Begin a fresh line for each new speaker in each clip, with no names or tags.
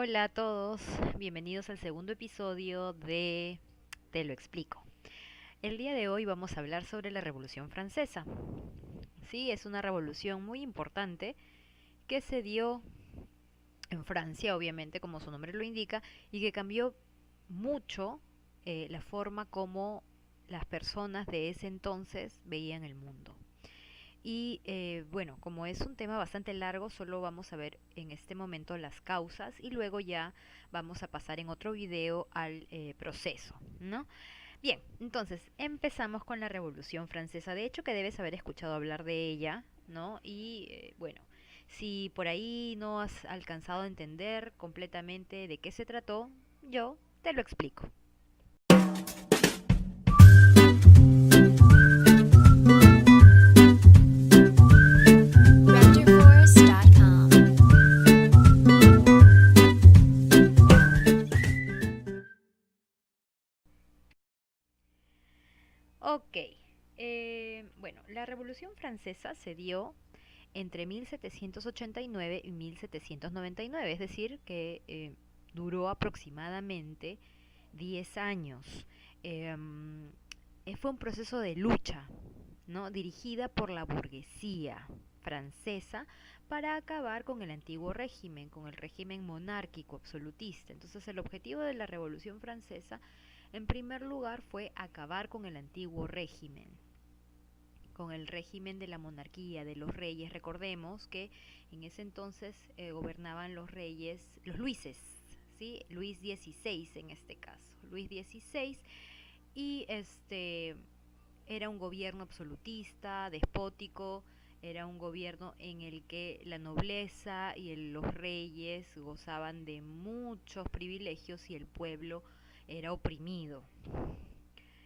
Hola a todos, bienvenidos al segundo episodio de Te lo explico. El día de hoy vamos a hablar sobre la Revolución Francesa. Sí, es una revolución muy importante que se dio en Francia, obviamente, como su nombre lo indica, y que cambió mucho la forma como las personas de ese entonces veían el mundo. Y bueno, como es un tema bastante largo, solo vamos a ver en este momento las causas y luego ya vamos a pasar en otro video al proceso, ¿no? Bien, entonces empezamos con la Revolución Francesa. De hecho, que debes haber escuchado hablar de ella, ¿no? Y bueno, si por ahí no has alcanzado a entender completamente de qué se trató, yo te lo explico.
RaptorForest.com.
Ok, bueno, la Revolución Francesa se dio entre 1789 y 1799, es decir, que duró aproximadamente 10 años. Em, Fue un proceso de lucha, ¿no? Dirigida por la burguesía francesa para acabar con el antiguo régimen, con el régimen monárquico absolutista. Entonces el objetivo de la Revolución Francesa, en primer lugar, fue acabar con el antiguo régimen, con el régimen de la monarquía, de los reyes. Recordemos que en ese entonces gobernaban los reyes, los Luises, ¿sí? Luis XVI en este caso. Luis XVI y era un gobierno absolutista, despótico, era un gobierno en el que la nobleza y los reyes gozaban de muchos privilegios y el pueblo era oprimido.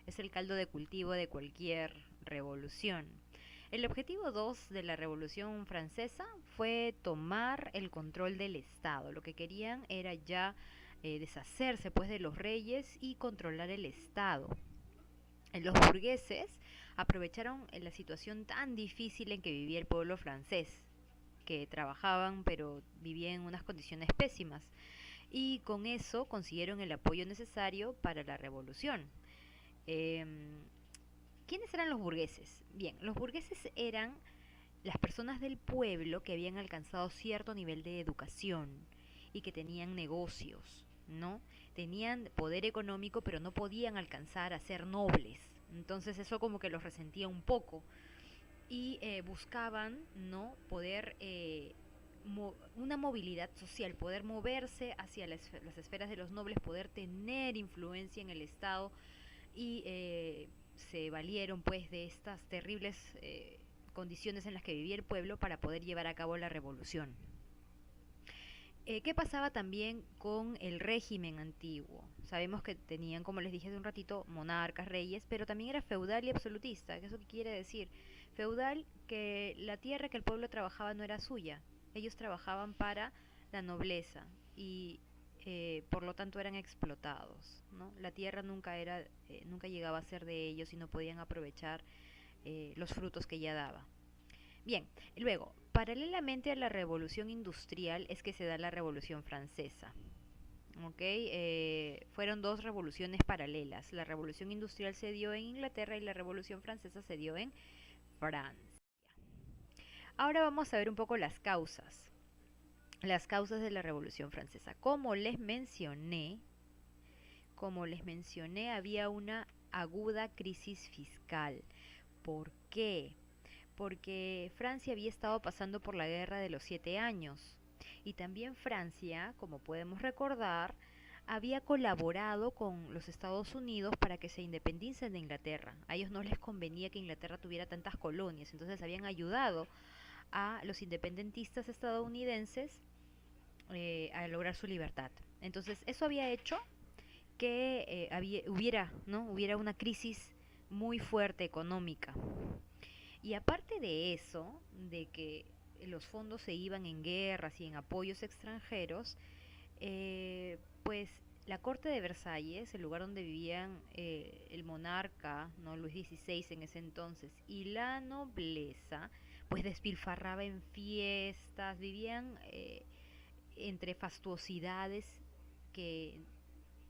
Es el caldo de cultivo de cualquier revolución. El objetivo 2 de la Revolución Francesa fue tomar el control del Estado. Lo que querían era ya deshacerse pues de los reyes y controlar el Estado. Los burgueses aprovecharon la situación tan difícil en que vivía el pueblo francés, que trabajaban pero vivían en unas condiciones pésimas, y con eso consiguieron el apoyo necesario para la revolución. Em, ¿Quiénes eran los burgueses? Bien, los burgueses eran las personas del pueblo que habían alcanzado cierto nivel de educación y que tenían negocios, ¿no? Tenían poder económico, pero no podían alcanzar a ser nobles. Entonces eso como que los resentía un poco y buscaban, ¿no? Poder una movilidad social, poder moverse hacia las esferas de los nobles, poder tener influencia en el Estado y se valieron pues de estas terribles condiciones en las que vivía el pueblo para poder llevar a cabo la revolución. ¿Qué pasaba también con el régimen antiguo? Sabemos que tenían, como les dije hace un ratito, monarcas, reyes, pero también era feudal y absolutista. ¿Eso qué quiere decir? Feudal, que la tierra que el pueblo trabajaba no era suya. Ellos trabajaban para la nobleza y por lo tanto eran explotados, ¿no? La tierra nunca llegaba a ser de ellos y no podían aprovechar los frutos que ya daba. Bien, luego, paralelamente a la revolución industrial es que se da la revolución francesa. ¿Ok? Fueron dos revoluciones paralelas. La revolución industrial se dio en Inglaterra y la revolución francesa se dio en Francia. Ahora vamos a ver un poco las causas. Las causas de la revolución francesa. Como les mencioné, había una aguda crisis fiscal. ¿Por qué? Porque Francia había estado pasando por la guerra de los 7 años y también Francia, como podemos recordar, había colaborado con los Estados Unidos para que se independicen de Inglaterra. A ellos no les convenía que Inglaterra tuviera tantas colonias, entonces habían ayudado a los independentistas estadounidenses a lograr su libertad. Entonces eso había hecho que hubiera una crisis muy fuerte económica. Y aparte de eso, de que los fondos se iban en guerras y en apoyos extranjeros, pues la corte de Versalles, el lugar donde vivían el monarca, no Luis XVI en ese entonces, y la nobleza, pues despilfarraba en fiestas, vivían entre fastuosidades que,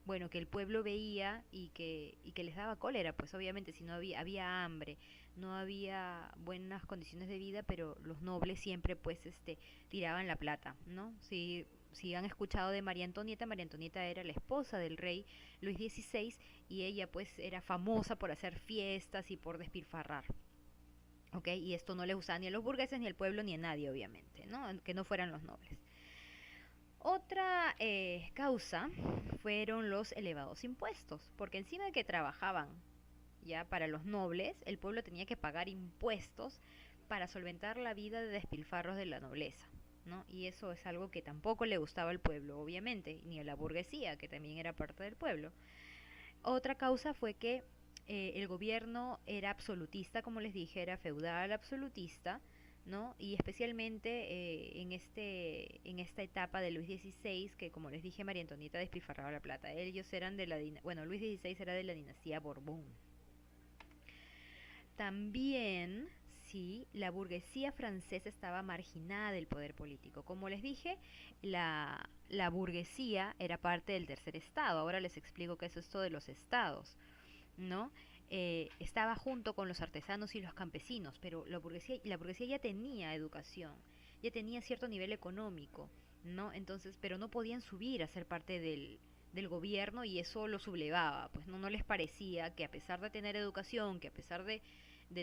bueno, que el pueblo veía y que les daba cólera, pues obviamente si no había hambre, no había buenas condiciones de vida, pero los nobles siempre pues tiraban la plata, ¿no? Si han escuchado de María Antonieta era la esposa del rey Luis XVI y ella pues era famosa por hacer fiestas y por despilfarrar. ¿Ok? Y esto no le gustaba ni a los burgueses, ni al pueblo, ni a nadie, obviamente, ¿no? Que no fueran los nobles. Otra causa fueron los elevados impuestos, porque encima de que trabajaban ya para los nobles, el pueblo tenía que pagar impuestos para solventar la vida de despilfarros de la nobleza, ¿no? Y eso es algo que tampoco le gustaba al pueblo, obviamente, ni a la burguesía, que también era parte del pueblo. Otra causa fue que el gobierno era absolutista, como les dije, era feudal absolutista, ¿no? Y especialmente en esta etapa de Luis XVI, que como les dije, María Antonieta despilfarraba la plata. Ellos eran de bueno, Luis XVI era de la dinastía Borbón. También, sí, la burguesía francesa estaba marginada del poder político. Como les dije, la burguesía era parte del tercer estado. Ahora les explico qué es esto de los estados, ¿no? Estaba junto con los artesanos y los campesinos, pero la burguesía ya tenía educación, ya tenía cierto nivel económico, ¿no? Entonces, pero no podían subir a ser parte del gobierno y eso lo sublevaba, pues no les parecía que a pesar de tener educación, que a pesar de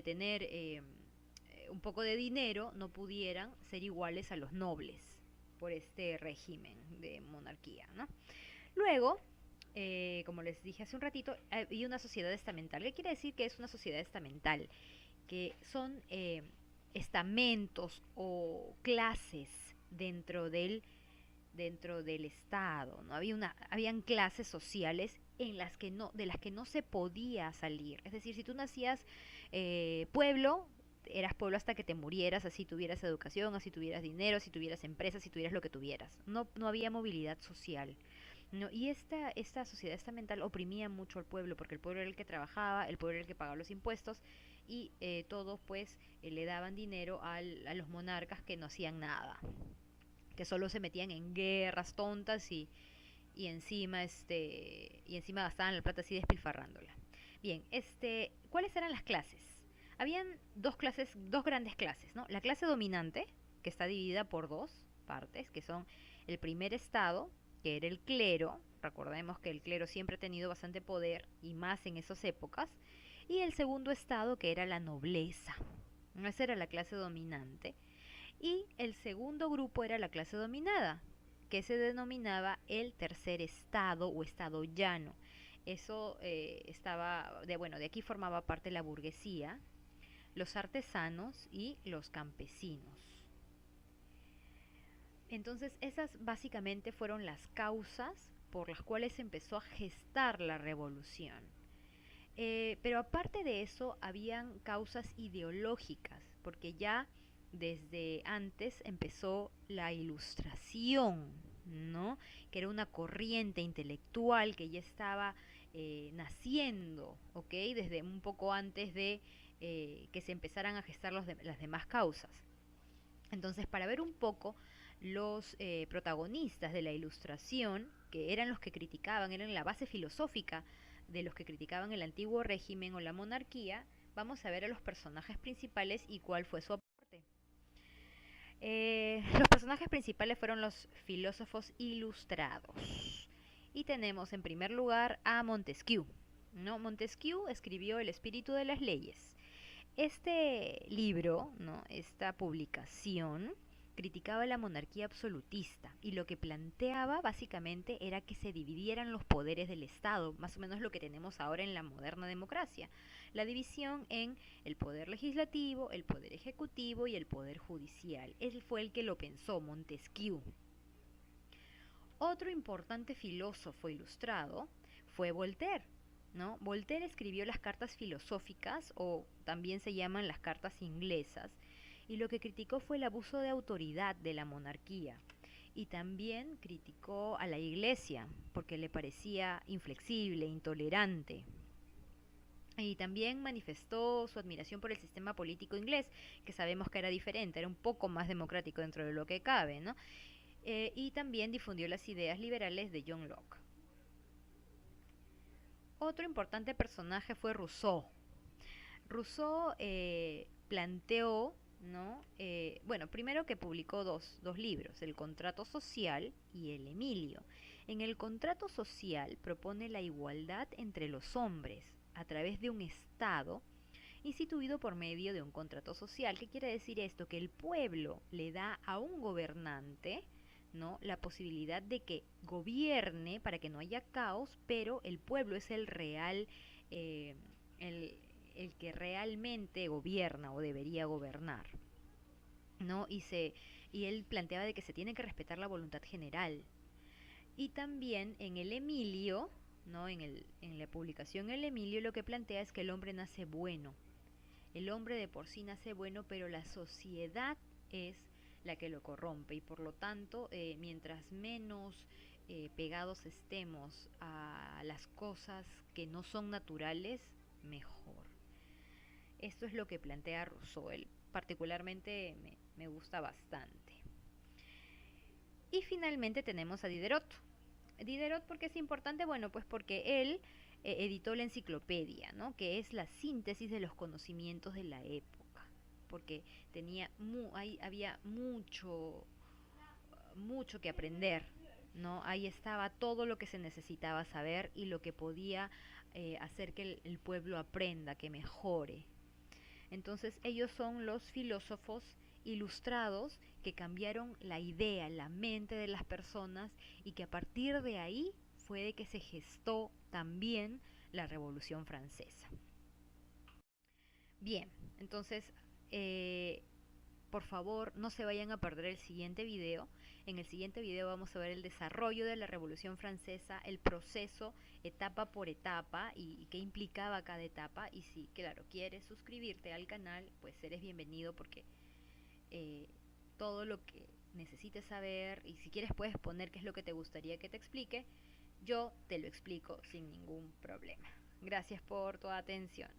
tener un poco de dinero, no pudieran ser iguales a los nobles por este régimen de monarquía, ¿no? Luego, como les dije hace un ratito, hay una sociedad estamental. ¿Qué quiere decir que es una sociedad estamental? Que son estamentos o clases dentro del Estado, ¿no? Habían clases sociales de las que no se podía salir. Es decir, si tú nacías pueblo, eras pueblo hasta que te murieras, así tuvieras educación, así tuvieras dinero, así tuvieras empresas, así tuvieras lo que tuvieras. No había movilidad social. No, y esta sociedad estamental oprimía mucho al pueblo, porque el pueblo era el que trabajaba, el pueblo era el que pagaba los impuestos, y todos pues le daban dinero a los monarcas que no hacían nada, que solo se metían en guerras tontas y encima gastaban la plata así despilfarrándola. Bien, ¿cuáles eran las clases? Habían dos grandes clases, ¿no? La clase dominante, que está dividida por dos partes, que son el primer estado, que era el clero. Recordemos que el clero siempre ha tenido bastante poder y más en esas épocas. Y el segundo estado, que era la nobleza. Esa era la clase dominante. Y el segundo grupo era la clase dominada, que se denominaba el tercer estado o estado llano. Eso bueno, de aquí formaba parte la burguesía, los artesanos y los campesinos. Entonces esas básicamente fueron las causas por las cuales se empezó a gestar la revolución. Pero aparte de eso, habían causas ideológicas, porque ya desde antes empezó la ilustración, ¿no? Que era una corriente intelectual que ya estaba naciendo, ¿ok? Desde un poco antes de que se empezaran a gestar las demás causas. Entonces, para ver un poco los protagonistas de la ilustración, que eran los que criticaban, eran la base filosófica de los que criticaban el antiguo régimen o la monarquía, vamos a ver a los personajes principales y cuál fue su aporte. Los personajes principales fueron los filósofos ilustrados. Y tenemos en primer lugar a Montesquieu, ¿no? Montesquieu escribió El espíritu de las leyes. Este libro, ¿no? Esta publicación, criticaba la monarquía absolutista y lo que planteaba básicamente era que se dividieran los poderes del Estado, más o menos lo que tenemos ahora en la moderna democracia, la división en el poder legislativo, el poder ejecutivo y el poder judicial. Él fue el que lo pensó, Montesquieu. Otro importante filósofo ilustrado fue Voltaire, ¿no? Voltaire escribió las cartas filosóficas, o también se llaman las cartas inglesas, y lo que criticó fue el abuso de autoridad de la monarquía. Y también criticó a la iglesia, porque le parecía inflexible, intolerante. Y también manifestó su admiración por el sistema político inglés, que sabemos que era diferente, era un poco más democrático dentro de lo que cabe, ¿no? y también difundió las ideas liberales de John Locke. Otro importante personaje fue Rousseau. Rousseau planteó, ¿no? Bueno, primero que publicó dos libros, El Contrato Social y El Emilio. En el Contrato Social propone la igualdad entre los hombres a través de un Estado instituido por medio de un contrato social. ¿Qué quiere decir esto? Que el pueblo le da a un gobernante, ¿no?, la posibilidad de que gobierne para que no haya caos, pero el pueblo es el real, eh, el, el que realmente gobierna o debería gobernar, ¿no? Y él planteaba de que se tiene que respetar la voluntad general. Y también en el Emilio, ¿no? En la publicación El Emilio lo que plantea es que el hombre nace bueno. El hombre de por sí nace bueno, pero la sociedad es la que lo corrompe y por lo tanto, mientras menos pegados estemos a las cosas que no son naturales, mejor. Esto es lo que plantea Rousseau. Él particularmente me gusta bastante. Y finalmente tenemos a Diderot. Diderot, ¿por qué es importante? Bueno, pues porque él editó la enciclopedia, ¿no? Que es la síntesis de los conocimientos de la época, porque había mucho que aprender, ¿no? Ahí estaba todo lo que se necesitaba saber y lo que podía hacer que el pueblo aprenda, que mejore. Entonces ellos son los filósofos ilustrados que cambiaron la idea, la mente de las personas y que a partir de ahí fue de que se gestó también la Revolución Francesa. Bien, entonces eh, por favor no se vayan a perder el siguiente video. En el siguiente video vamos a ver el desarrollo de la Revolución Francesa, el proceso etapa por etapa y qué implicaba cada etapa. Y si, claro, quieres suscribirte al canal, pues eres bienvenido porque eh, todo lo que necesites saber y si quieres puedes poner qué es lo que te gustaría que te explique, yo te lo explico sin ningún problema. Gracias por tu atención.